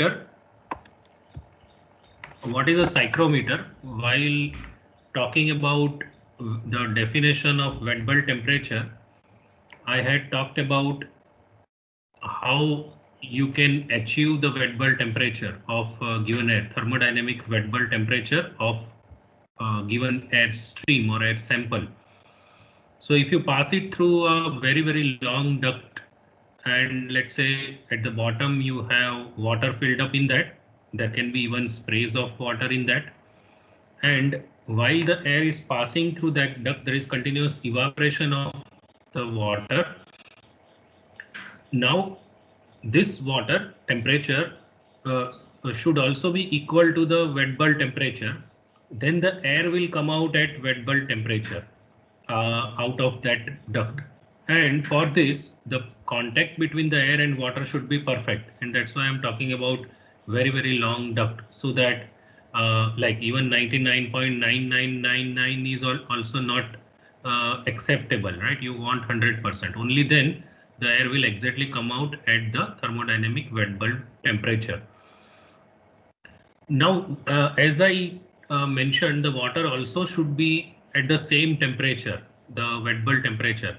psychrometer. What is a psychrometer? While talking about the definition of wet bulb temperature, I had talked about how you can achieve the wet bulb temperature of given air, thermodynamic wet bulb temperature of given air stream or air sample. So if you pass it through a very long duct, and let's say at the bottom you have water filled up in that, there can be even sprays of water in that, and while the air is passing through that duct, there is continuous evaporation of the water. Now this water temperature should also be equal to the wet bulb temperature. Then the air will come out at wet bulb temperature out of that duct. And for this, the contact between the air and water should be perfect. And that's why I'm talking about very long duct, so that like even 99.9999 is also not acceptable, right? You want 100%. Only then the air will exactly come out at the thermodynamic wet bulb temperature. Now, as I mentioned, the water also should be at the same temperature, the wet bulb temperature.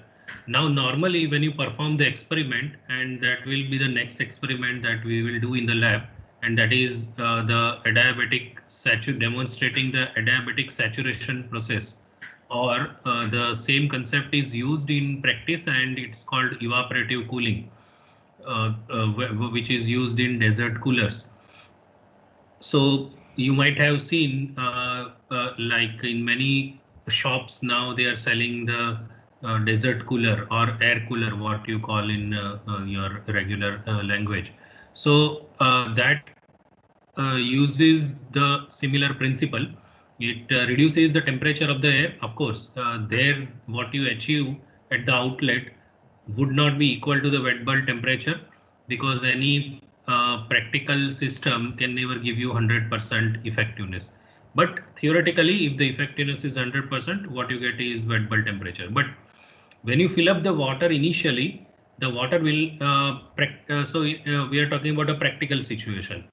Now, normally when you perform the experiment, and that will be the next experiment that we will do in the lab, and that is the adiabatic demonstrating the adiabatic saturation process, or the same concept is used in practice, and it's called evaporative cooling, which is used in desert coolers. So you might have seen like in many shops now they are selling the desert cooler or air cooler, what you call in your regular language. So that uses the similar principle. It reduces the temperature of the air. Of course, there what you achieve at the outlet would not be equal to the wet bulb temperature, because any practical system can never give you 100% effectiveness. But theoretically, if the effectiveness is 100%, what you get is wet bulb temperature. But when you fill up the water initially, the water will we are talking about a practical situation.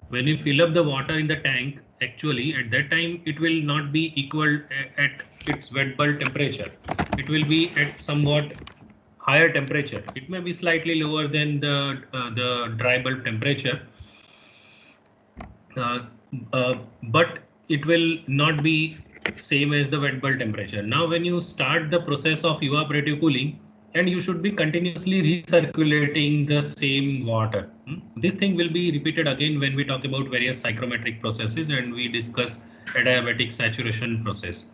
When you fill up the water in the tank, actually at that time it will not be equal at its wet bulb temperature. It will be at somewhat higher temperature. It may be slightly lower than the dry bulb temperature, but it will not be same as the wet bulb temperature. Now, when you start the process of evaporative cooling, and you should be continuously recirculating the same water. This thing will be repeated again when we talk about various psychrometric processes and we discuss adiabatic saturation process.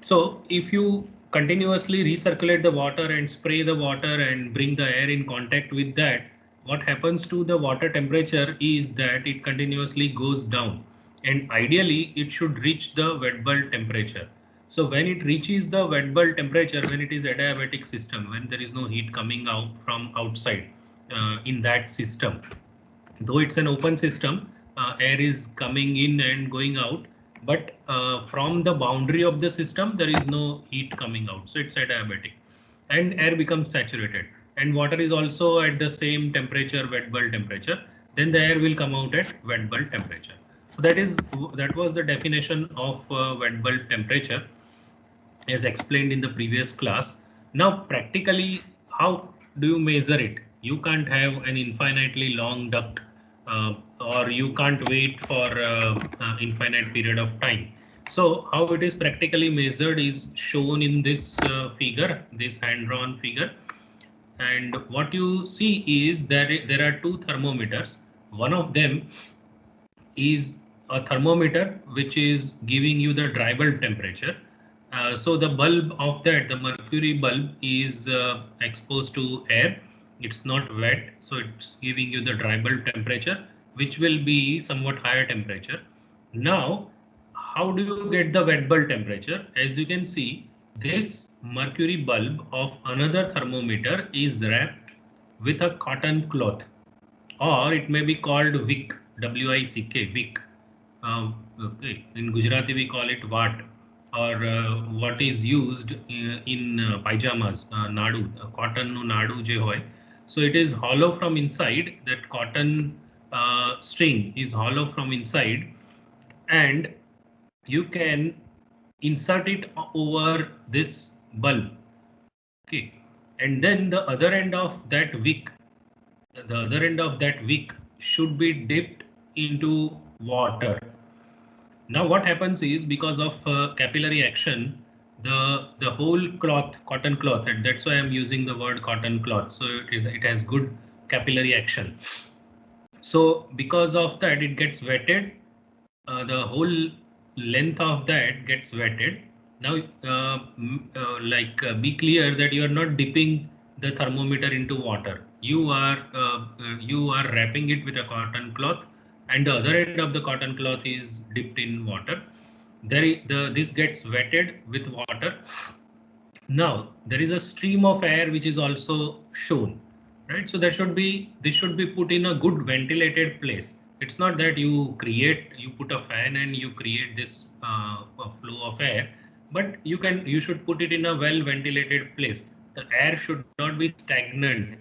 So if you continuously recirculate the water and spray the water and bring the air in contact with that, what happens to the water temperature is that it continuously goes down, and ideally it should reach the wet bulb temperature. So when it reaches the wet bulb temperature, when it is adiabatic system, when there is no heat coming out from outside in that system, though it's an open system, air is coming in and going out, but from the boundary of the system there is no heat coming out, so it's adiabatic, and air becomes saturated, and water is also at the same temperature, wet bulb temperature. Then the air will come out at wet bulb temperature. So that was the definition of wet bulb temperature as explained in the previous class. Now practically, how do you measure it? You can't have an infinitely long duct, or you can't wait for infinite period of time. So how it is practically measured is shown in this figure, this hand-drawn figure. And what you see is that there are two thermometers. One of them is a thermometer which is giving you the dry bulb temperature. So the bulb of that, the mercury bulb, is exposed to air. It's not wet, so it's giving you the dry bulb temperature, which will be somewhat higher temperature. Now, how do you get the wet bulb temperature? As you can see, this mercury bulb of another thermometer is wrapped with a cotton cloth, or it may be called wick, W-I-C-K, wick. Okay. In Gujarati we call it wat, or what is used in pajamas, nadu, cotton no nadu je hoy. So it is hollow from inside. That cotton string is hollow from inside, and you can insert it over this bulb. Okay, and then the other end of that wick, should be dipped into water. Now what happens is, because of capillary action, the whole cloth, cotton cloth, and that's why I'm using the word cotton cloth. So it has good capillary action. So because of that, it gets wetted. The whole length of that gets wetted. Now, be clear that you are not dipping the thermometer into water. You are wrapping it with a cotton cloth, and the other end of the cotton cloth is dipped in water. This gets wetted with water. Now there is a stream of air which is also shown, right? So this should be put in a good ventilated place. It's not that you put a fan and you create this a flow of air, but you should put it in a well ventilated place. The air should not be stagnant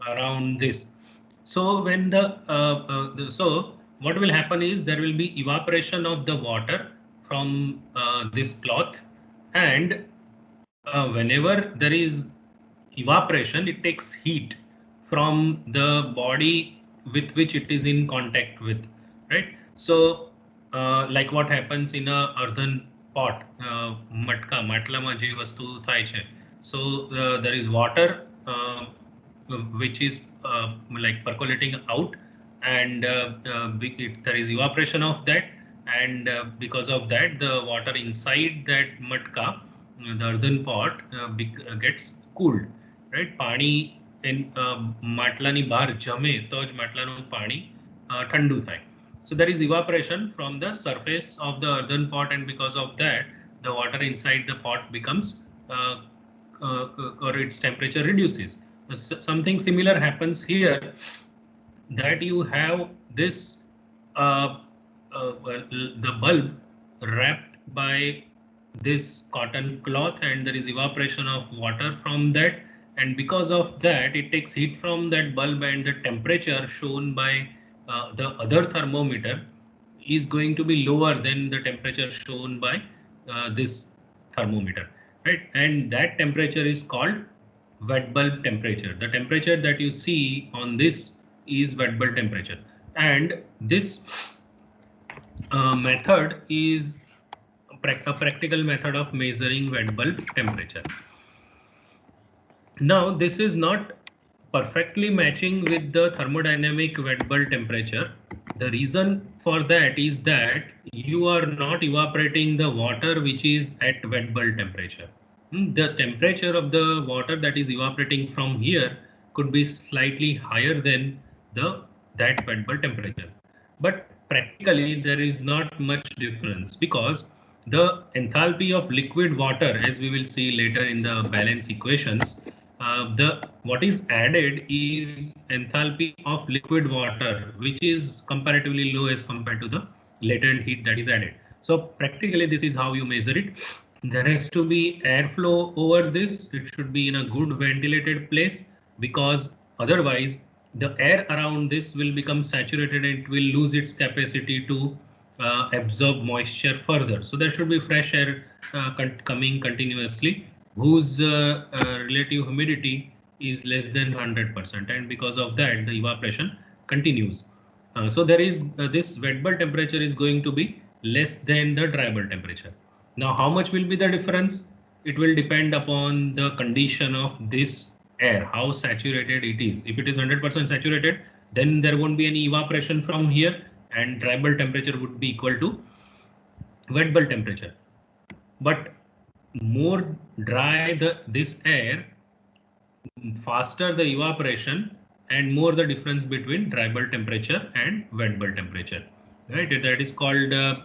around this. So so what will happen is, there will be evaporation of the water from this cloth, and whenever there is evaporation, it takes heat from the body with which it is in contact with, right? So like what happens in a earthen pot, માટલામાં જે વસ્તુ થાય છે. So there is water which is like percolating out, and there is evaporation of that, and because of that, the water inside that matka, the earthen pot, gets cooled, right? પાણી માટલાની બહાર જમે તો જ માટલાનું પાણી ઠંડુ થાય. So there is evaporation from the surface of the earthen pot, and because of that, the water inside the pot becomes or its temperature reduces. Something similar happens here, that you have this the bulb wrapped by this cotton cloth, and there is evaporation of water from that, and because of that, it takes heat from that bulb, and the temperature shown by the other thermometer is going to be lower than the temperature shown by this thermometer, right? And that temperature is called wet bulb temperature. The temperature that you see on this is wet bulb temperature, and this method is a practical method of measuring wet bulb temperature. Now this is not perfectly matching with the thermodynamic wet bulb temperature. The reason for that is that you are not evaporating the water which is at wet bulb temperature. The temperature of the water that is evaporating from here could be slightly higher than that wet bulb temperature, but practically there is not much difference, because the enthalpy of liquid water, as we will see later in the balance equations, what is added is enthalpy of liquid water, which is comparatively low as compared to the latent heat that is added. So practically this is how you measure it. There has to be airflow over this. It should be in a good ventilated place, because otherwise the air around this will become saturated and it will lose its capacity to absorb moisture further. So there should be fresh air coming continuously, whose relative humidity is less than 100%, and because of that, the evaporation continues. So there is this wet bulb temperature is going to be less than the dry bulb temperature. Now how much will be the difference? It will depend upon the condition of this air, how saturated it is. If it is 100% saturated, then there won't be any evaporation from here, and dry bulb temperature would be equal to wet bulb temperature. But more dry this air, faster the evaporation, and more the difference between dry bulb temperature and wet bulb temperature, right? That is called the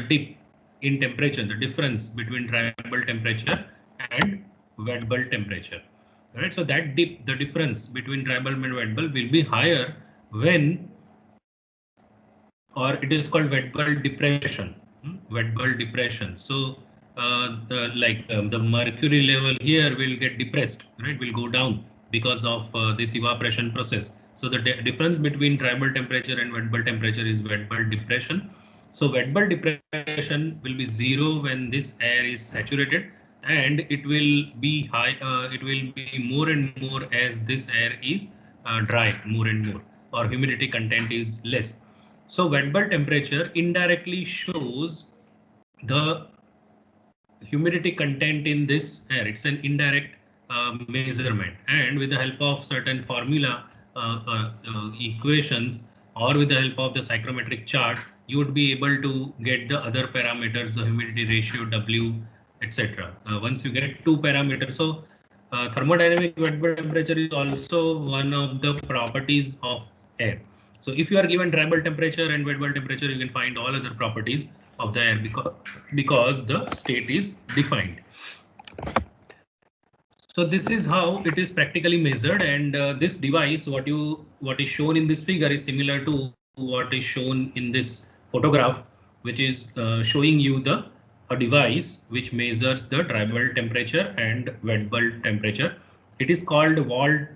dip in temperature, the difference between dry bulb temperature and wet bulb temperature, right? So that dip, the difference between dry bulb and wet bulb, will be higher when, or it is called wet bulb depression. Wet bulb depression. So the mercury level here will get depressed, right? Will go down because of this evaporation process. So the difference between dry bulb temperature and wet bulb temperature is wet bulb depression. So wet bulb depression will be zero when this air is saturated, and it will be high. It will be more and more as this air is dry, more and more, or humidity content is less. So wet bulb temperature indirectly shows the humidity content in this air. It's an indirect measurement, and with the help of certain formula equations, or with the help of the psychrometric chart, you would be able to get the other parameters, the humidity ratio, W, etc. Once you get two parameters, so thermodynamic wet bulb temperature is also one of the properties of air. So if you are given dry bulb temperature and wet bulb temperature, you can find all other properties of the air because the state is defined. So this is how it is practically measured, and this device, what is shown in this figure, is similar to what is shown in this photograph, which is showing you a device which measures the dry bulb temperature and wet bulb temperature. It is called wall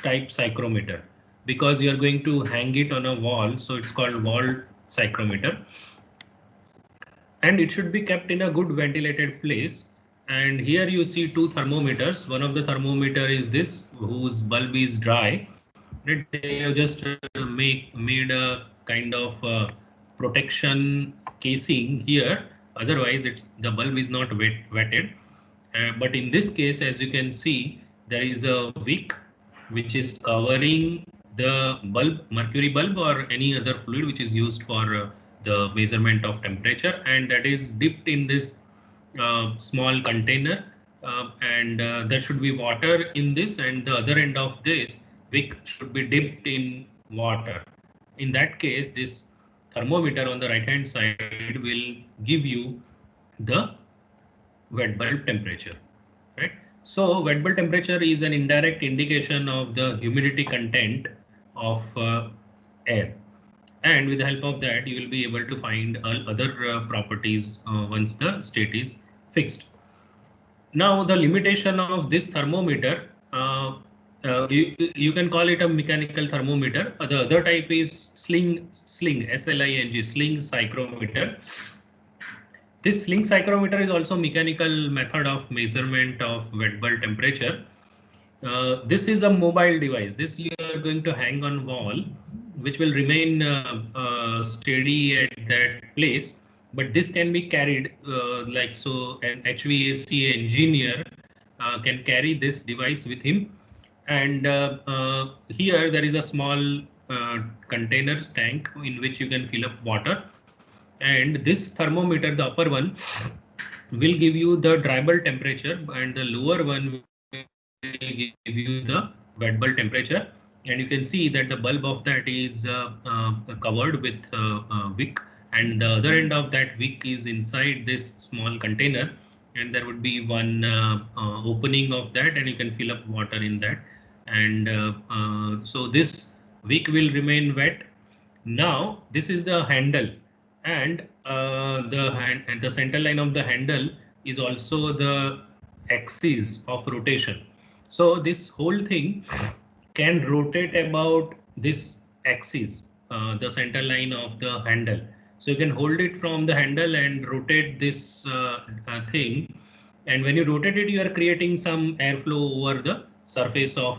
type psychrometer because you are going to hang it on a wall, so it's called wall psychrometer. And it should be kept in a good ventilated place. And here you see two thermometers. One of the thermometer is this, whose bulb is dry. They have just made a kind of protection casing here. Otherwise, the bulb is not wetted. But in this case, as you can see, there is a wick which is covering the bulb, mercury bulb, or any other fluid which is used for the measurement of temperature, and that is dipped in this small container, and there should be water in this, and the other end of this wick should be dipped in water. In that case, this thermometer on the right hand side will give you the wet bulb temperature, right? So wet bulb temperature is an indirect indication of the humidity content of air, and with the help of that you will be able to find other properties once the state is fixed. Now the limitation of this thermometer, you can call it a mechanical thermometer. The other type is sling S-L-I-N-G, sling psychrometer. This sling psychrometer is also mechanical method of measurement of wet bulb temperature. This is a mobile device. This you are going to hang on wall, which will remain steady at that place. But this can be carried like so. An HVAC engineer can carry this device with him. And here there is a small container tank in which you can fill up water. And this thermometer, the upper one, will give you the dry bulb temperature, and the lower one will give you the wet bulb temperature. And you can see that the bulb of that is covered with wick, and the other end of that wick is inside this small container, and there would be one opening of that, and you can fill up water in that. And so this wick will remain wet. Now this is the handle, and the center line of the handle is also the axis of rotation. So this whole thing can rotate about this axis, the center line of the handle. So you can hold it from the handle and rotate this thing. And when you rotate it, you are creating some airflow over the surface of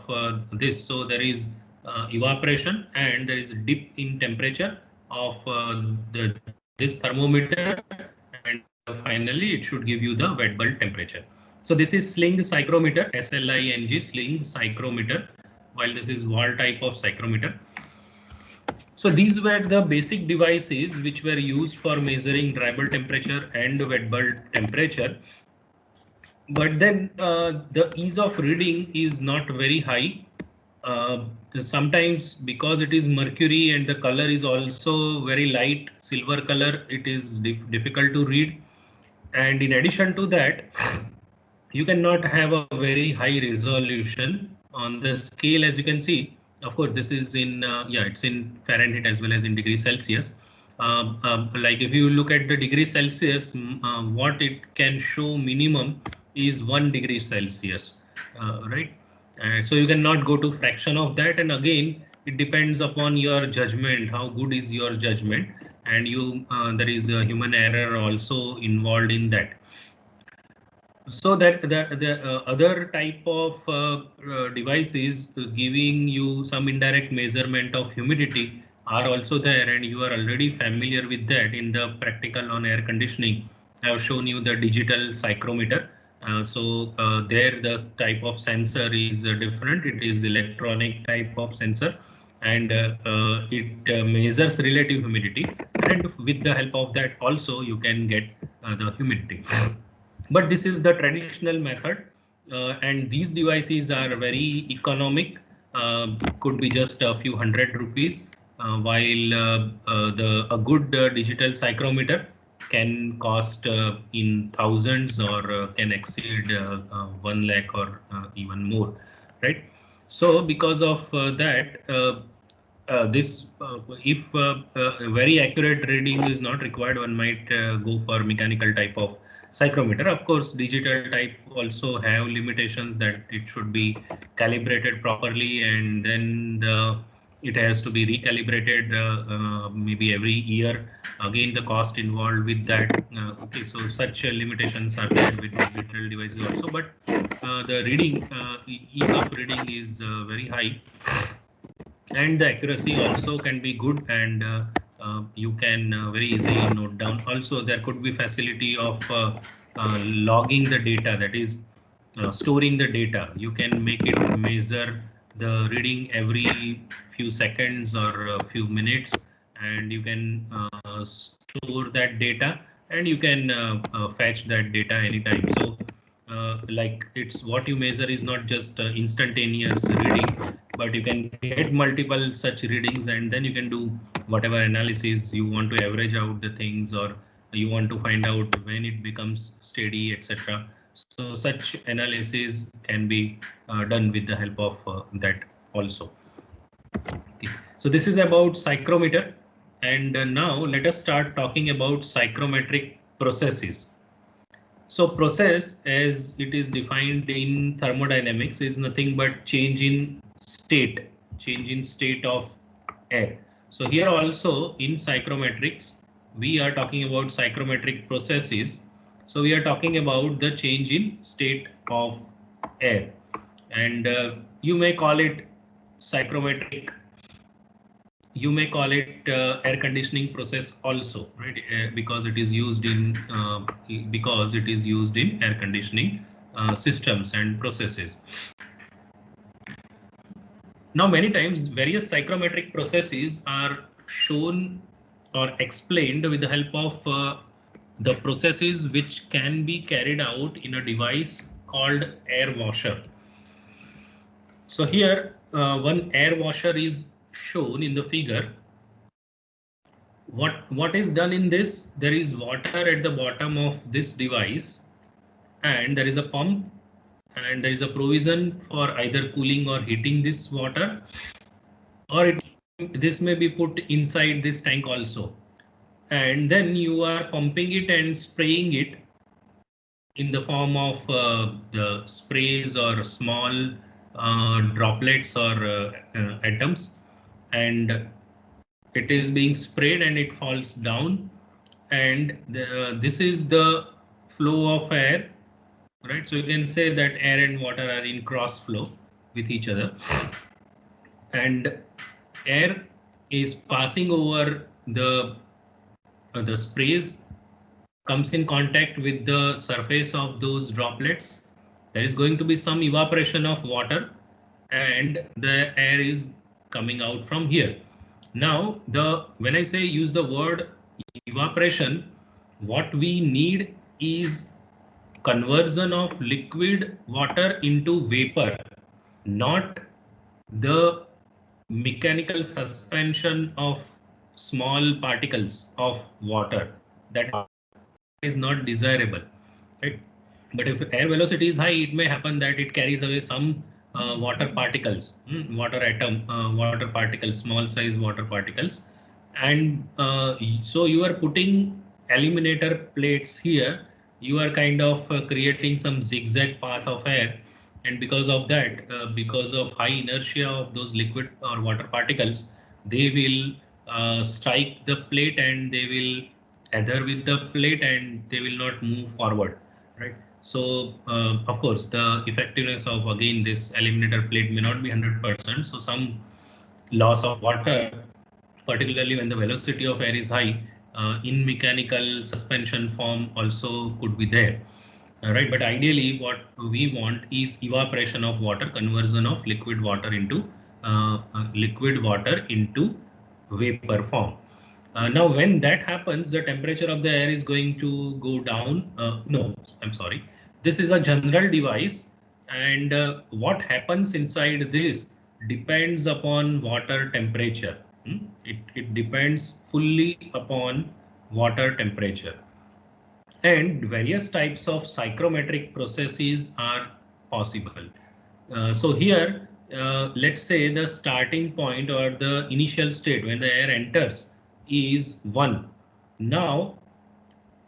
this. So there is evaporation, and there is a dip in temperature of this thermometer, and finally it should give you the wet bulb temperature. So this is sling psychrometer, S-L-I-N-G, sling psychrometer, while this is wall type of psychrometer. So these were the basic devices which were used for measuring dry bulb temperature and wet bulb temperature. But then the ease of reading is not very high. Sometimes because it is mercury and the color is also very light silver color, it is difficult to read. And in addition to that, you cannot have a very high resolution on the scale. As you can see, of course, this is in it's in Fahrenheit as well as in degrees Celsius. Like if you look at the degree Celsius, what it can show minimum is 1 degree Celsius, right? So you cannot go to fraction of that. And again, it depends upon your judgment. How good is your judgment? And there is a human error also involved in that. So that the other type of devices giving you some indirect measurement of humidity are also there, and you are already familiar with that in the practical on air conditioning. I have shown you the digital psychrometer. There the type of sensor is different. It is electronic type of sensor, and it measures relative humidity, and with the help of that also you can get the humidity. But this is the traditional method, and these devices are very economic, could be just a few hundred rupees, while a good digital psychrometer can cost in thousands, or can exceed 1 lakh, or even more, right? So because of that, this if a very accurate reading is not required, one might go for mechanical type of psychrometer. Of course, digital type also have limitations, that it should be calibrated properly, and then it has to be recalibrated maybe every year. Again, the cost involved with that. Okay, so such limitations are there with digital devices also, but the reading, ease of reading is very high, and the accuracy also can be good, and you can very easily note down. Also, there could be facility of logging the data, that is storing the data. You can make it measure the reading every few seconds or a few minutes, and you can store that data, and you can fetch that data anytime. So like, it's what you measure is not just instantaneous reading, but you can get multiple such readings, and then you can do whatever analysis you want to average out the things, or you want to find out when it becomes steady, etc. So such analysis can be done with the help of that also. Okay. So this is about psychrometer, and now let us start talking about psychrometric processes. So process, as it is defined in thermodynamics, is nothing but change in state of air. So here also in psychrometrics, we are talking about psychrometric processes. So we are talking about the change in state of air, and you may call it psychrometric. You may call it air conditioning process also, right? Because it is used in air conditioning systems and processes. Now, many times various psychrometric processes are shown or explained with the help of the processes which can be carried out in a device called air washer. So here one air washer is shown in the figure. What is done in this? There is water at the bottom of this device, and there is a pump, and there is a provision for either cooling or heating this water, or this may be put inside this tank also, and then you are pumping it and spraying it in the form of the sprays or small droplets or atoms, and it is being sprayed and it falls down, and this is the flow of air, right? So you can say that air and water are in cross flow with each other, and air is passing over the sprays, comes in contact with the surface of those droplets. There is going to be some evaporation of water, and the air is coming out from here. Now, when I say use the word evaporation, what we need is conversion of liquid water into vapor, not the mechanical suspension of small particles of water. That is not desirable, right? But if air velocity is high, it may happen that it carries away some water particles, water particles, small size water particles, And so you are putting eliminator plates here. You are kind of creating some zigzag path of air, and because of that, because of high inertia of those liquid or water particles, they will strike the plate and they will adhere with the plate and they will not move forward, right? So of course the effectiveness of again this eliminator plate may not be 100%. So some loss of water, particularly when the velocity of air is high, in mechanical suspension form also could be there, right? But ideally, what we want is evaporation of water, conversion of liquid water into vapor form. Now, when that happens, the temperature of the air is going to go down. No, I'm sorry. This is a general device, and what happens inside this depends upon water temperature. It depends fully upon water temperature. And various types of psychrometric processes are possible. So here, let's say the starting point or the initial state when the air enters is 1. Now,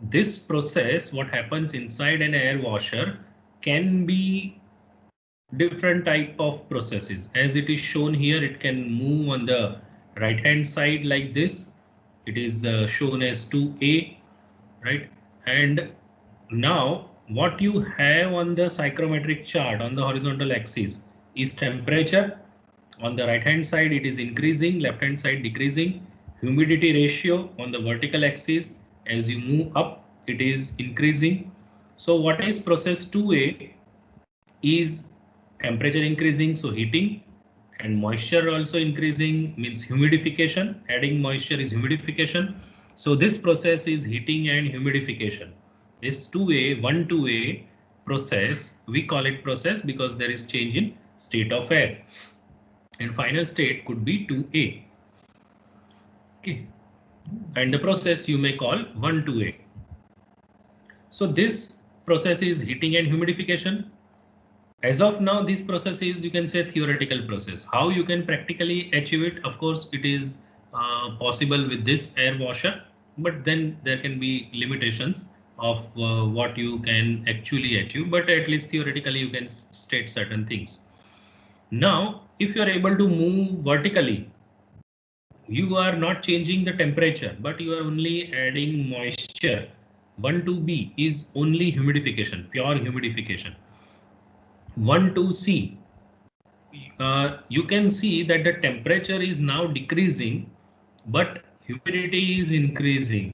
this process, what happens inside an air washer, can be different type of processes. As it is shown here, it can move on the right hand side like this. It is shown as 2A, right? And now what you have on the psychrometric chart on the horizontal axis is temperature. On the right hand side it is increasing, left hand side decreasing. Humidity ratio on the vertical axis, as you move up it is increasing. So what is process 2A is temperature increasing, so heating, and moisture also increasing means humidification. Adding moisture is humidification. So this process is heating and humidification. This 2A, 1-2A process, we call it process because there is change in state of air. And final state could be 2A. Okay. And the process you may call 1-2A. So this process is heating and humidification. As of now, this process is, you can say, theoretical process. How you can practically achieve it? Of course, it is possible with this air washer, but then there can be limitations of what you can actually achieve. But at least theoretically, you can state certain things. Now, if you are able to move vertically, you are not changing the temperature, but you are only adding moisture. 1-2B is only humidification, pure humidification. 1-2C, you can see that the temperature is now decreasing, but humidity is increasing.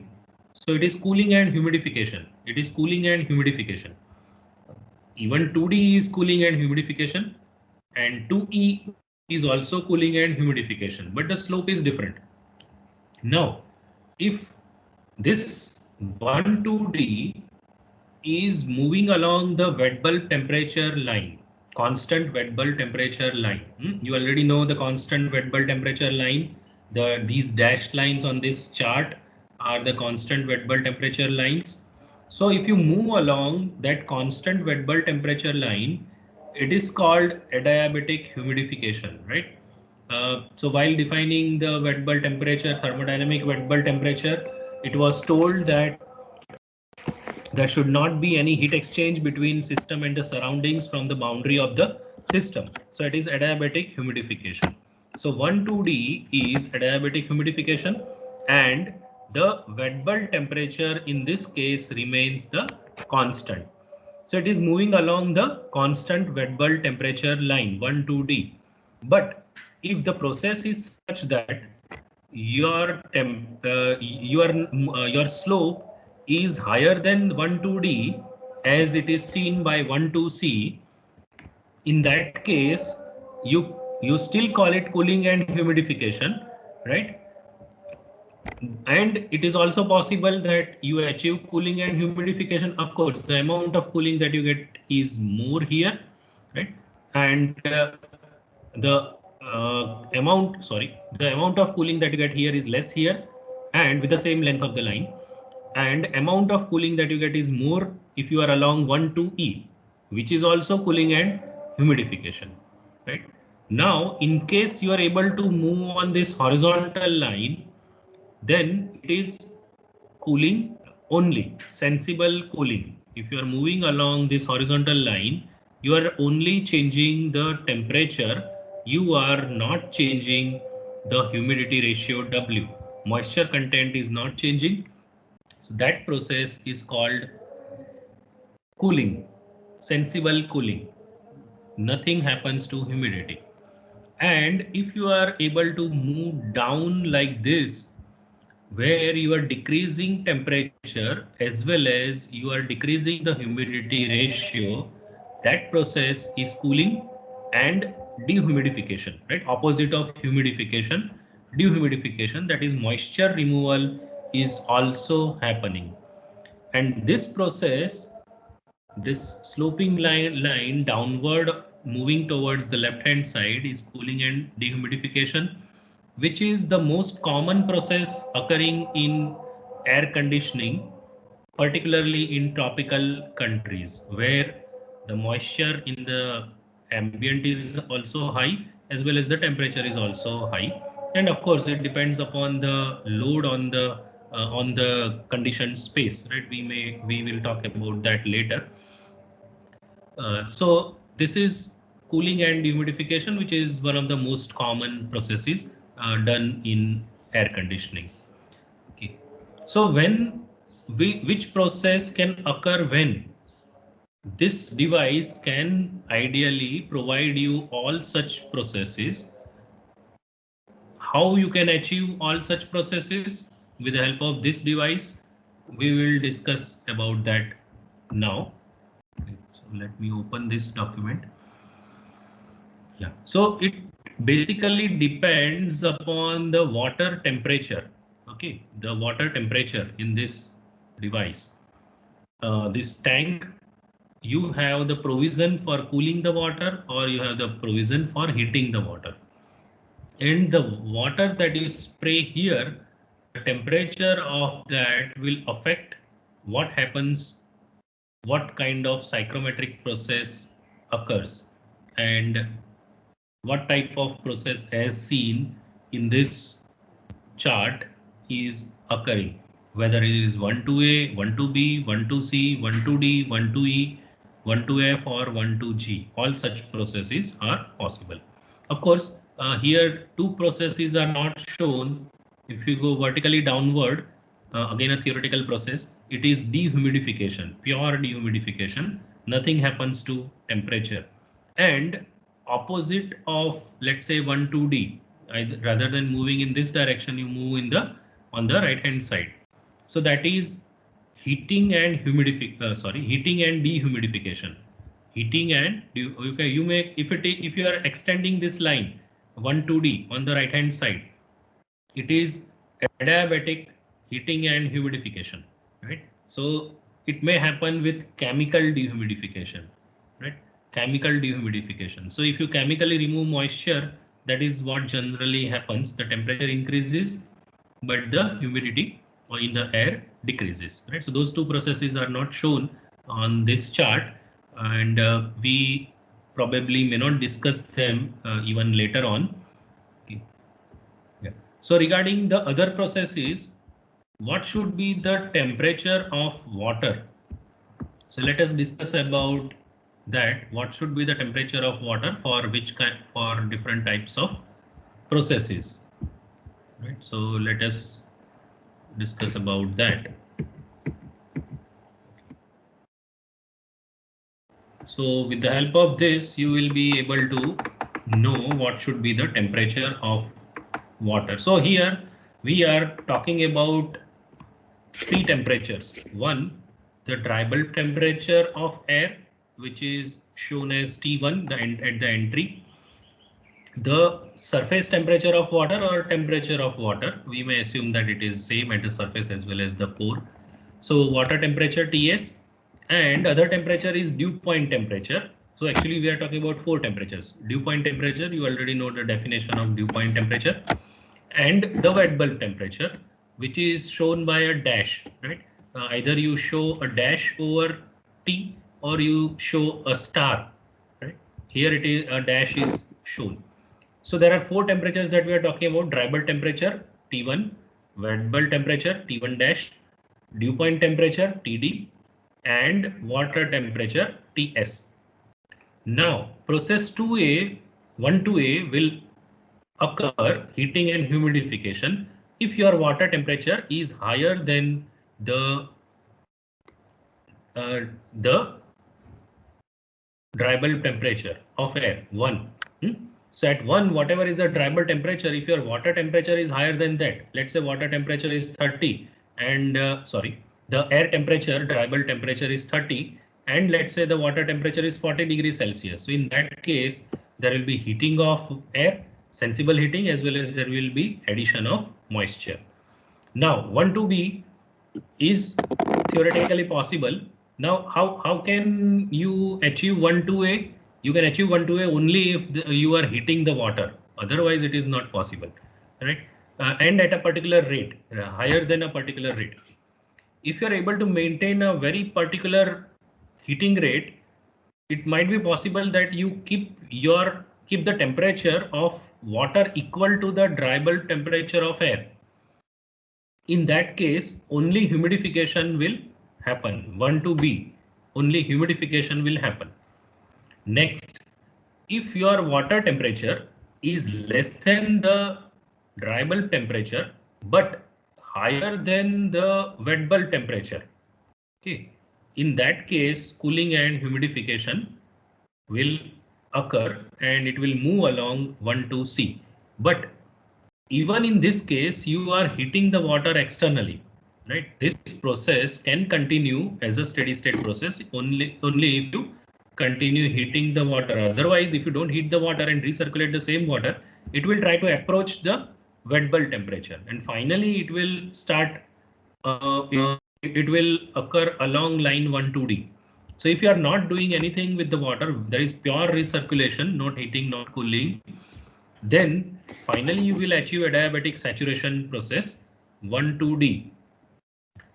So it is cooling and humidification. It is cooling and humidification. Even 2D is cooling and humidification, and 2E is also cooling and humidification, but the slope is different. Now, if this 1-2D is moving along the wet bulb temperature line, constant wet bulb temperature line. You already know the constant wet bulb temperature line. These dashed lines on this chart are the constant wet bulb temperature lines. So if you move along that constant wet bulb temperature line, it is called adiabatic humidification, right? So while defining the wet bulb temperature, thermodynamic wet bulb temperature, it was told that there should not be any heat exchange between system and the surroundings from the boundary of the system. So it is adiabatic humidification. So 1-2D is adiabatic humidification, and the wet bulb temperature in this case remains the constant. So it is moving along the constant wet bulb temperature line 1-2D. But if the process is such that your slope is higher than 1-2D, as it is seen by 1-2C, in that case you still call it cooling and humidification, right? And it is also possible that you achieve cooling and humidification. Of course, the amount of cooling that you get is more here, right? And the amount of cooling that you get here is less here, and with the same length of the line. And amount of cooling that you get is more if you are along 1-2E, which is also cooling and humidification, right? Now, in case you are able to move on this horizontal line, then it is cooling only, sensible cooling. If you are moving along this horizontal line, you are only changing the temperature. You are not changing the humidity ratio W. Moisture content is not changing. So that process is called cooling, sensible cooling. Nothing happens to humidity. And if you are able to move down like this, where you are decreasing temperature as well as you are decreasing the humidity ratio, that process is cooling and dehumidification, right? Opposite of humidification, dehumidification, that is moisture removal, is also happening. And this process, this sloping line downward moving towards the left hand side, is cooling and dehumidification, which is the most common process occurring in air conditioning, particularly in tropical countries where the moisture in the ambient is also high as well as the temperature is also high. And of course it depends upon the load on the conditioned space, right? We will talk about that later. So this is cooling and dehumidification, which is one of the most common processes done in air conditioning. Okay. So which process can occur when? This device can ideally provide you all such processes. How you can achieve all such processes with the help of this device? We will discuss about that now. Okay. So let me open this document. Yeah, so it basically depends upon the water temperature. Okay, the water temperature in this device. This tank, you have the provision for cooling the water or you have the provision for heating the water. And the water that you spray here, the temperature of that will affect what happens, what kind of psychrometric process occurs, and what type of process as seen in this chart is occurring, whether it is 12A, 12B, 12C, 12D, 12E, 12F or 12G. All such processes are possible. Of course, here two processes are not shown. If you go vertically downward, again a theoretical process, it is dehumidification, pure dehumidification. Nothing happens to temperature. And opposite of, let's say, 12D, rather than moving in this direction, you move in the on the right hand side. So that is heating and heating and dehumidification. Heating and okay, you may, if you are extending this line 12D on the right hand side, it is adiabatic heating and humidification, right? So it may happen with chemical dehumidification, right? Chemical dehumidification. So if you chemically remove moisture, that is what generally happens. The temperature increases, but the humidity in the air decreases, right? So those two processes are not shown on this chart, and we probably may not discuss them even later on. Okay. Yeah. So regarding the other processes, what should be the temperature of water? So let us discuss about that. What should be the temperature of water for which kind, for different types of processes, right? So let us discuss about that. So with the help of this, you will be able to know what should be the temperature of water. So here we are talking about three temperatures. One, the dry bulb temperature of air, which is shown as T1 at the entry. The surface temperature of water or temperature of water, we may assume that it is same at the surface as well as the pore. So water temperature Ts, and other temperature is dew point temperature. So actually we are talking about four temperatures. Dew point temperature, you already know the definition of dew point temperature, and the wet bulb temperature, which is shown by a dash, right? Either you show a dash over T or you show a star, right? Here it is, a dash is shown. So there are four temperatures that we are talking about: dry bulb temperature T1, wet bulb temperature T1 dash, dew point temperature TD, and water temperature TS. Now process 2A, 1-2A will occur heating and humidification if your water temperature is higher than the the dry bulb temperature of air 1. So at 1, whatever is the dry bulb temperature, if your water temperature is higher than that, let's say water temperature is 30 and the air temperature, dry bulb temperature is 30, and let's say the water temperature is 40 degrees Celsius. So in that case, there will be heating of air, sensible heating, as well as there will be addition of moisture. Now 1-2B is theoretically possible. Now, how can you achieve 1-2A? You can achieve 1-2A only if you are heating the water. Otherwise, it is not possible, right? And at a particular rate, higher than a particular rate. If you are able to maintain a very particular heating rate, it might be possible that you keep the temperature of water equal to the dry bulb temperature of air. In that case, only humidification will happen. 1-2B, only humidification will happen. Next, if your water temperature is less than the dry bulb temperature, but higher than the wet bulb temperature, okay, in that case, cooling and humidification will occur and it will move along 1-2C. But even in this case, you are heating the water externally, right? This process can continue as a steady state process only if you continue heating the water. Otherwise, if you don't heat the water and recirculate the same water, it will try to approach the wet bulb temperature, and finally it will start. It will occur along line 1-2D. So if you are not doing anything with the water, there is pure recirculation, not heating, not cooling, then finally you will achieve adiabatic saturation process 1-2D.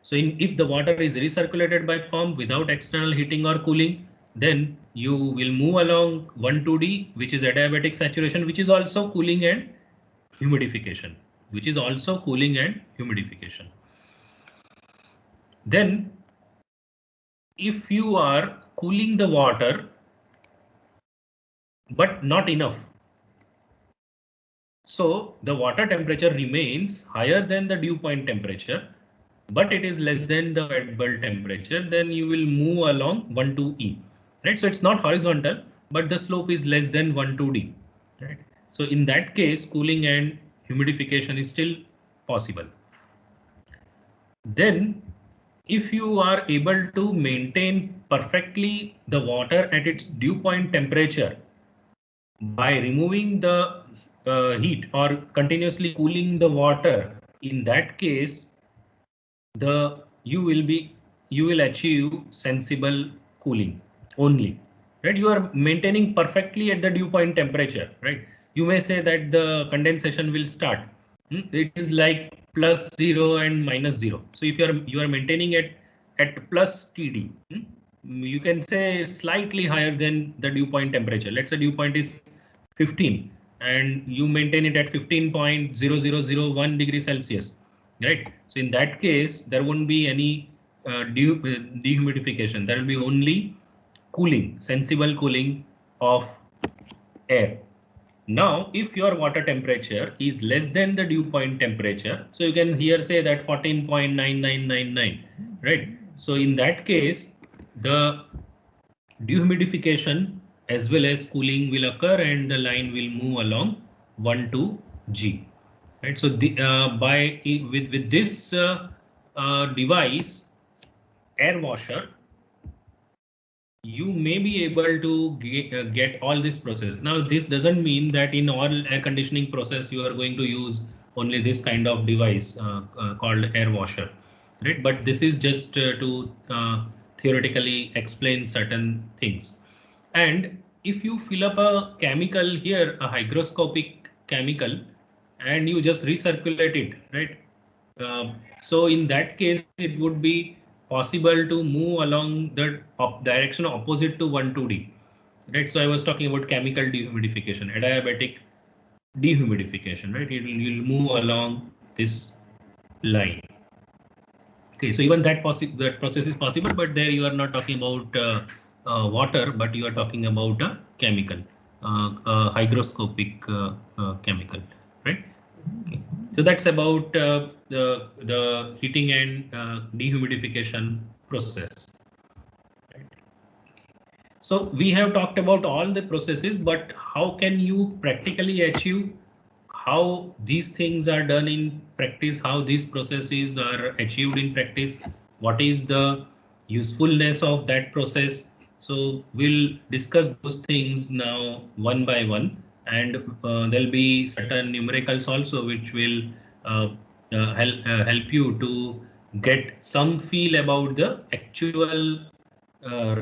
So if the water is recirculated by pump without external heating or cooling, then you will move along 1-2D, which is adiabatic saturation, which is also cooling and humidification, Then if you are cooling the water, but not enough, so the water temperature remains higher than the dew point temperature, but it is less than the wet bulb temperature, then you will move along 1-2E, right? So it's not horizontal, but the slope is less than 1-2D, right? So in that case, cooling and humidification is still possible. Then if you are able to maintain perfectly the water at its dew point temperature by removing the heat or continuously cooling the water, in that case you will achieve sensible cooling only, right? You are maintaining perfectly at the dew point temperature, right? You may say that the condensation will start, it is like +0 and -0. So if you are maintaining it at plus TD, you can say slightly higher than the dew point temperature. Let's say dew point is 15 and you maintain it at 15.0001 degrees Celsius, right? So in that case, there won't be any dehumidification. There will be only cooling, sensible cooling of air. Now, if your water temperature is less than the dew point temperature, so you can here say that 14.9999, right? So in that case, the dehumidification as well as cooling will occur and the line will move along 1-2G, right? So with this device, air washer, you may be able to get all this process. Now, this doesn't mean that in all air conditioning process you are going to use only this kind of device called air washer, right? But this is just to theoretically explain certain things. And if you fill up a chemical here, a hygroscopic chemical, and you just recirculate it, right? So in that case, it would be possible to move along the direction opposite to 1-2D, right? So I was talking about chemical dehumidification, adiabatic dehumidification, right? You'll move along this line. Okay, so even that process is possible, but there you are not talking about water, but you are talking about a chemical, hygroscopic chemical, right? Okay. So that's about the heating and dehumidification process. Right? So we have talked about all the processes, but how can you practically achieve how these things are done in practice, how these processes are achieved in practice, what is the usefulness of that process? So we'll discuss those things now one by one, and there'll be certain numericals also which will help you to get some feel about the actual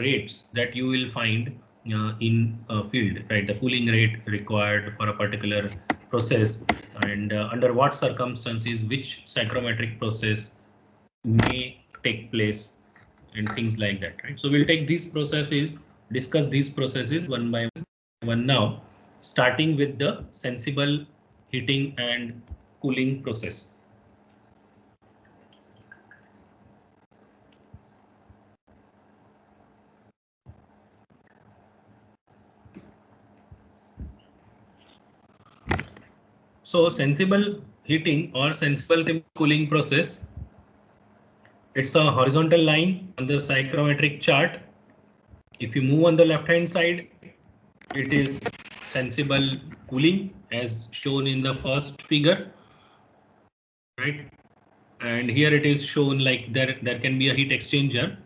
rates that you will find in a field, right? The cooling rate required for a particular process, and under what circumstances which psychrometric process may take place, and things like that, right? So we'll take these processes, discuss these processes one by one now, starting with the sensible heating and cooling process. So sensible heating or sensible cooling process, it's a horizontal line on the psychrometric chart. If you move on the left hand side, it is sensible cooling as shown in the first figure, right? And here it is shown like there can be a heat exchanger,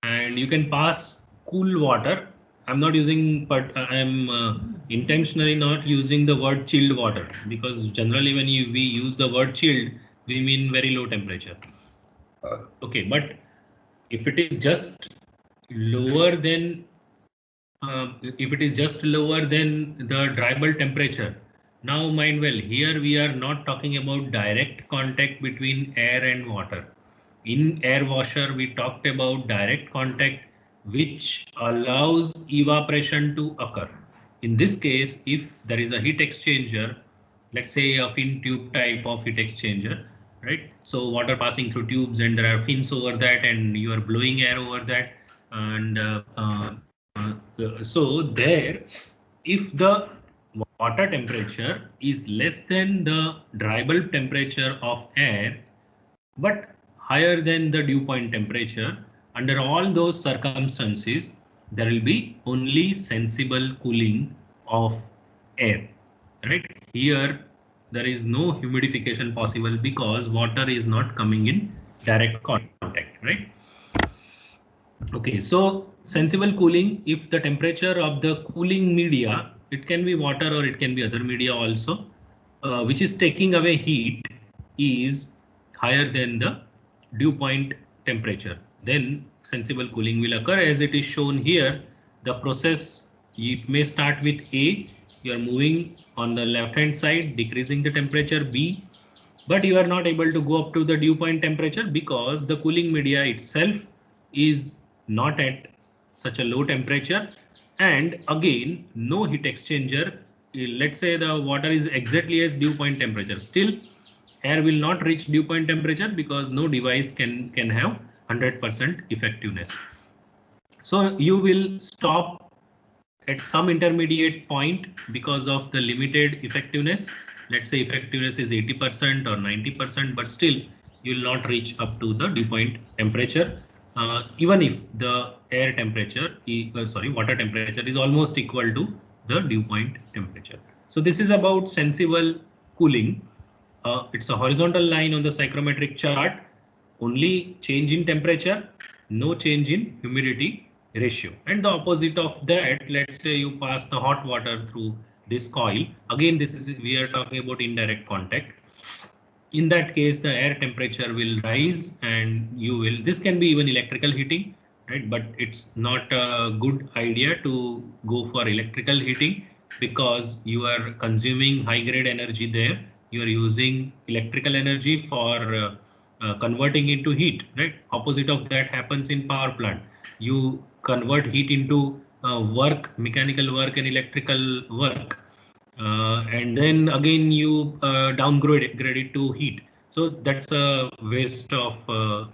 and you can pass cool water. I'm not using, but I'm intentionally not using the word chilled water, because generally when we use the word chilled, we mean very low temperature. Okay, but if it is just lower than if it is just lower than the dry bulb temperature, now mind well, here we are not talking about direct contact between air and water. In air washer, we talked about direct contact, which allows evaporation to occur. In this case, if there is a heat exchanger, let's say a fin tube type of heat exchanger, right? So water passing through tubes, and there are fins over that, and you are blowing air over that, and so there, if the water temperature is less than the dry bulb temperature of air, but higher than the dew point temperature, under all those circumstances, there will be only sensible cooling of air, right? Here, there is no humidification possible because water is not coming in direct contact, right? Okay, so sensible cooling, if the temperature of the cooling media, it can be water or it can be other media also, which is taking away heat, is higher than the dew point temperature, then sensible cooling will occur as it is shown here. The process, it may start with A, you are moving on the left hand side, decreasing the temperature B, but you are not able to go up to the dew point temperature because the cooling media itself is not at such a low temperature, and again no heat exchanger. Let's say the water is exactly as dew point temperature, still air will not reach dew point temperature because no device can have 100% effectiveness. So you will stop at some intermediate point because of the limited effectiveness. Let's say effectiveness is 80% or 90%, but still you will not reach up to the dew point temperature, even if the air temperature, water temperature is almost equal to the dew point temperature. So this is about sensible cooling. It's a horizontal line on the psychrometric chart. Only change in temperature, no change in humidity ratio. And the opposite of that, let's say you pass the hot water through this coil. Again, we are talking about indirect contact. In that case, the air temperature will rise, and this can be even electrical heating, right? But it's not a good idea to go for electrical heating because you are consuming high grade energy there. You are using electrical energy for converting into heat, right? Opposite of that happens in power plant. You convert heat into work, mechanical work and electrical work, and then again you downgrade it to heat. So that's a waste of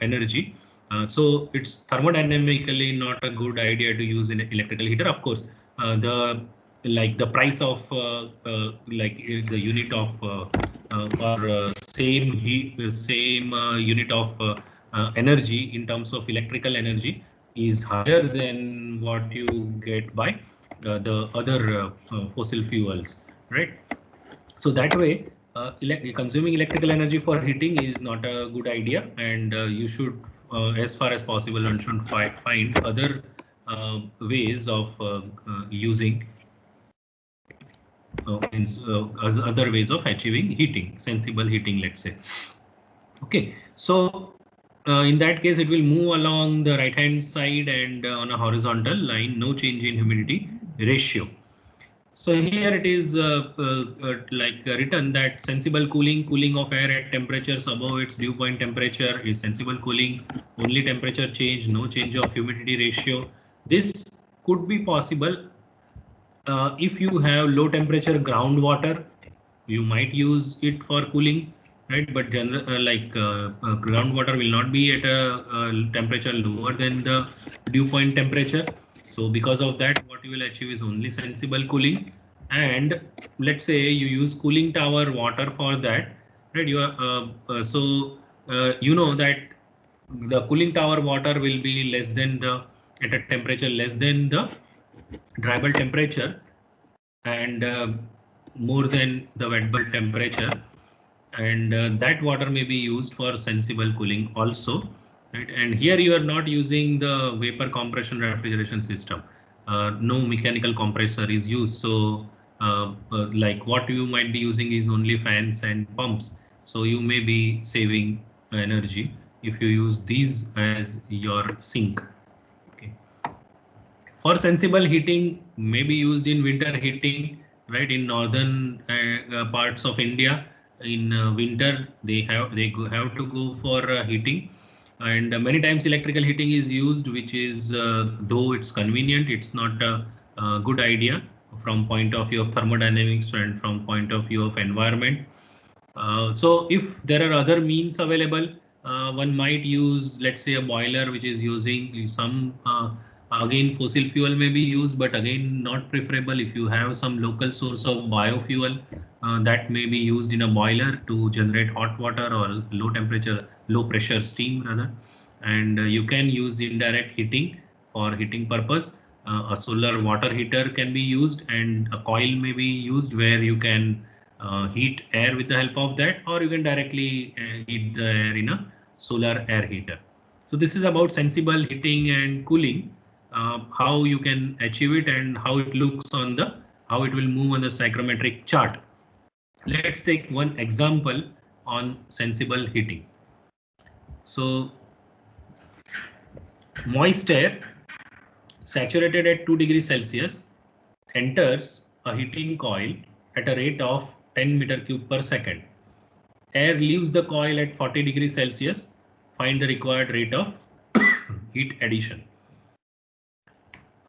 energy. So it's thermodynamically not a good idea to use an electrical heater. Of course, the price of the unit of or same heat, same unit of energy in terms of electrical energy is higher than what you get by the other fossil fuels, right? So that way, consuming electrical energy for heating is not a good idea, and you should, as far as possible, and should find other ways of using other ways of achieving heating, sensible heating, let's say. Okay, so in that case, it will move along the right hand side and on a horizontal line, no change in humidity ratio. So here it is written that sensible cooling of air at temperatures above its dew point temperature is sensible cooling, only temperature change, no change of humidity ratio. This could be possible if you have low temperature groundwater, you might use it for cooling, right? But groundwater will not be at a temperature lower than the dew point temperature. So because of that, what you will achieve is only sensible cooling. And let's say you use cooling tower water for that, right? You know that the cooling tower water will be less than the at a temperature less than the dry bulb temperature, and more than the wet bulb temperature, and that water may be used for sensible cooling also, right? And here you are not using the vapor compression refrigeration system. No mechanical compressor is used, so like what you might be using is only fans and pumps, so you may be saving energy if you use these as your sink. Okay. For sensible heating, may be used in winter heating, right? In northern parts of India, in winter have to go for heating, and many times electrical heating is used, which is though it's convenient, it's not a good idea from point of view of thermodynamics and from point of view of environment. So if there are other means available, one might use, let's say, a boiler which is using some, again, fossil fuel may be used, but again, not preferable. If you have some local source of biofuel, that may be used in a boiler to generate hot water or low temperature, low pressure steam rather. And you can use indirect heating for heating purpose. A solar water heater can be used, and a coil may be used where you can heat air with the help of that, or you can directly heat the air in a solar air heater. So this is about sensible heating and cooling, how you can achieve it and how it looks on the, how it will move on the psychrometric chart. Let's take one example on sensible heating. So moist air saturated at 2 degrees Celsius enters a heating coil at a rate of 10 meter cube per second. Air leaves the coil at 40 degrees Celsius. Find the required rate of heat addition.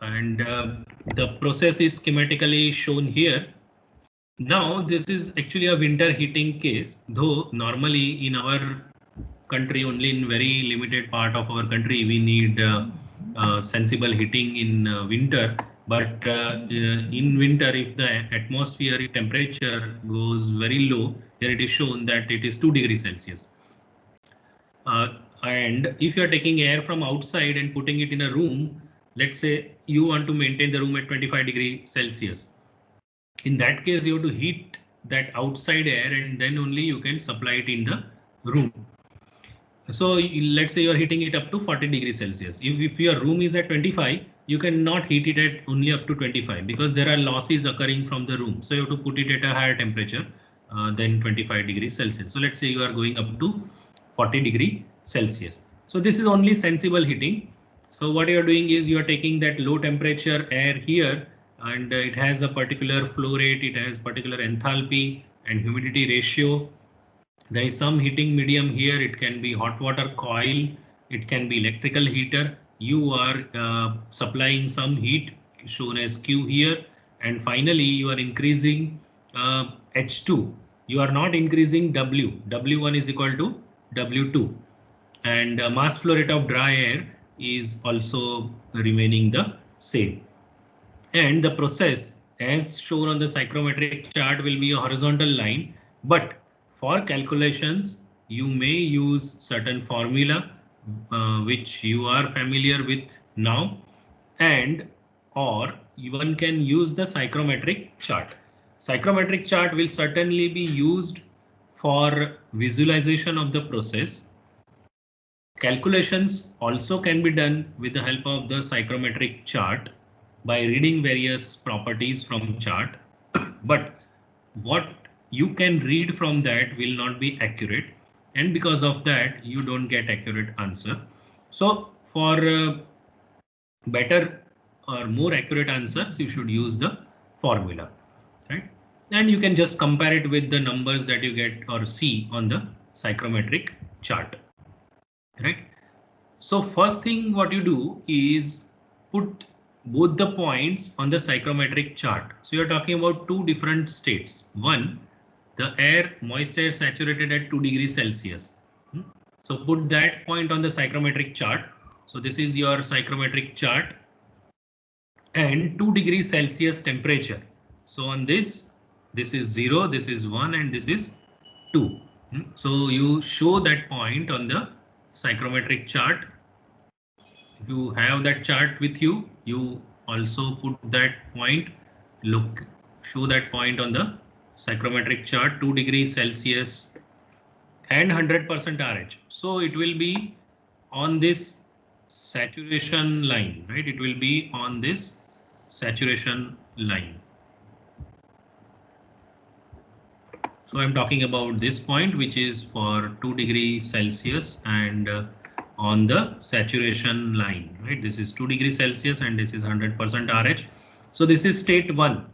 And the process is schematically shown here. Now this is actually a winter heating case, though normally in our country, only in very limited part of our country, we need sensible heating in winter. But in winter, if the atmospheric temperature goes very low, here it is shown that it is 2 degrees Celsius. And if you are taking air from outside and putting it in a room, let's say you want to maintain the room at 25 degrees Celsius. In that case, you have to heat that outside air, and then only you can supply it in the room. So let's say you are heating it up to 40 degrees Celsius. If your room is at 25, you cannot heat it at only up to 25 because there are losses occurring from the room. So you have to put it at a higher temperature than 25 degrees Celsius. So let's say you are going up to 40 degree Celsius. So this is only sensible heating. So what you are doing is you are taking that low temperature air here, and it has a particular flow rate, it has particular enthalpy and humidity ratio. There is some heating medium here. It can be hot water coil, it can be electrical heater. You are supplying some heat shown as Q here, and finally you are increasing H2. you are not increasing W. W1 is equal to W2, and mass flow rate of dry air is also remaining the same. And the process as shown on the psychrometric chart will be a horizontal line, but for calculations you may use certain formula which you are familiar with now, and or one can use the psychrometric chart. Psychrometric chart will certainly be used for visualization of the process. Calculations also can be done with the help of the psychrometric chart by reading various properties from chart, but what you can read from that will not be accurate, and because of that you don't get accurate answer. So for better or more accurate answers, you should use the formula, right? And you can just compare it with the numbers that you get or see on the psychrometric chart, right? So first thing what you do is put both the points on the psychrometric chart. So you're talking about two different states. One, the air, moist air saturated at 2 degrees Celsius. So put that point on the psychrometric chart. So this is your psychrometric chart, and 2 degrees Celsius temperature. So on this is 0, this is 1, and this is 2. So you show that point on the psychrometric chart. If you have that chart with you, you also put that point, show that point on the psychrometric chart, 2 degrees Celsius and 100% RH. So it will be on this saturation line, right? It will be on this saturation line. So I'm talking about this point, which is for 2 degrees Celsius and on the saturation line, right? This is 2 degrees Celsius and this is 100% RH. So this is state 1,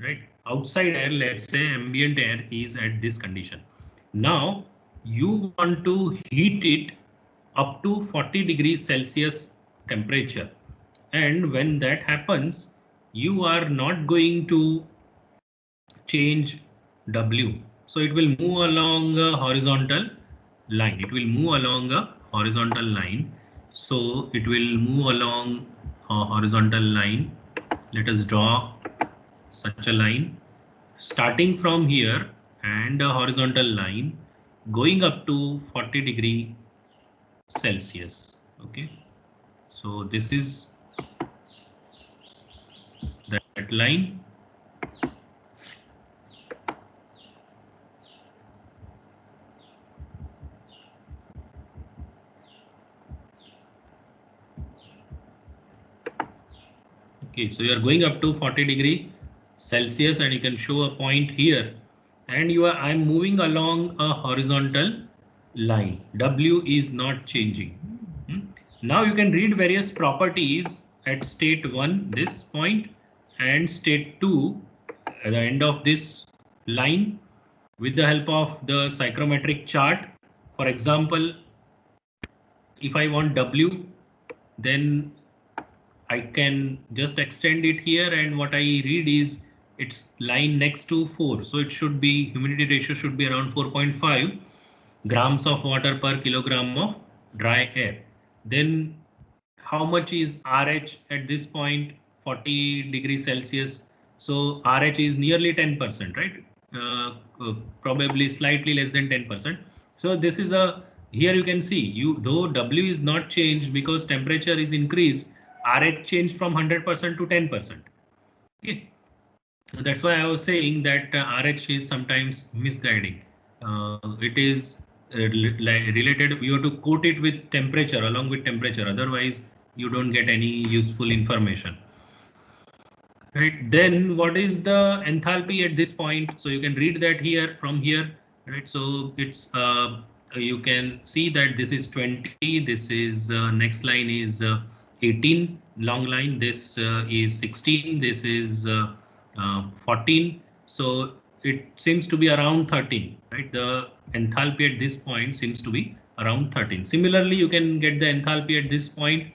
right? Outside air, let's say ambient air is at this condition. Now you want to heat it up to 40 degrees Celsius temperature, and when that happens, you are not going to change W. So it will move along a horizontal line. It will move along a horizontal line. So it will move along a horizontal line. Let us draw such a line starting from here and a horizontal line going up to 40 degrees Celsius. Okay. So this is that line. Okay, so you are going up to 40 degrees Celsius and you can show a point here, and I'm moving along a horizontal line. W is not changing. Now you can read various properties at state 1, this point, and state 2 at the end of this line with the help of the psychrometric chart. For example, if I want W, then I can just extend it here, and what I read is it's line next to 4. So it should be, humidity ratio should be around 4.5 grams of water per kilogram of dry air. Then how much is RH at this point? 40 degrees Celsius. So RH is nearly 10%, right? Probably slightly less than 10%. So this is here you can see, though W is not changed because temperature is increased, RH changed from 100% to 10%. Okay. So that's why I was saying that RH is sometimes misguiding. It is related, you have to quote it with temperature, along with temperature, otherwise you don't get any useful information. Right, then what is the enthalpy at this point? So you can read that here from here, right? So it's you can see that this is 20, this is next line is 18, long line, this is 16, this is 14. So it seems to be around 13, right? The enthalpy at this point seems to be around 13. Similarly, you can get the enthalpy at this point,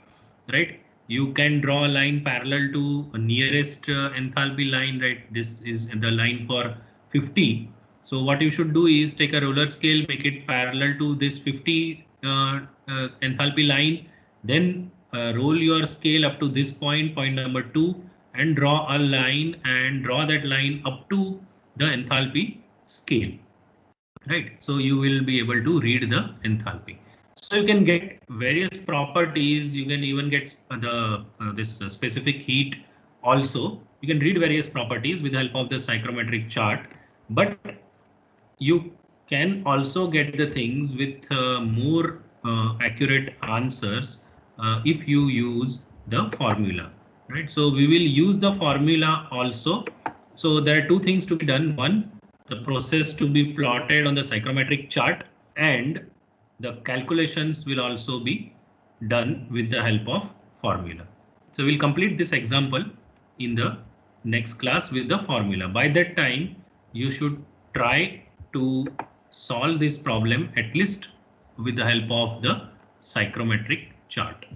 right? You can draw a line parallel to a nearest enthalpy line, right? This is the line for 50. So what you should do is take a roller scale, make it parallel to this 50 enthalpy line, then roll your scale up to this point, point number 2, and draw a line and draw that line up to the enthalpy scale. Right, so you will be able to read the enthalpy. So you can get various properties. You can even get the this specific heat also. You can read various properties with the help of the psychrometric chart, but you can also get the things with more accurate answers if you use the formula, right? So we will use the formula also. So there are two things to be done. One, the process to be plotted on the psychrometric chart, and the calculations will also be done with the help of formula. So we'll complete this example in the next class with the formula. By that time, you should try to solve this problem at least with the help of the psychrometric chart.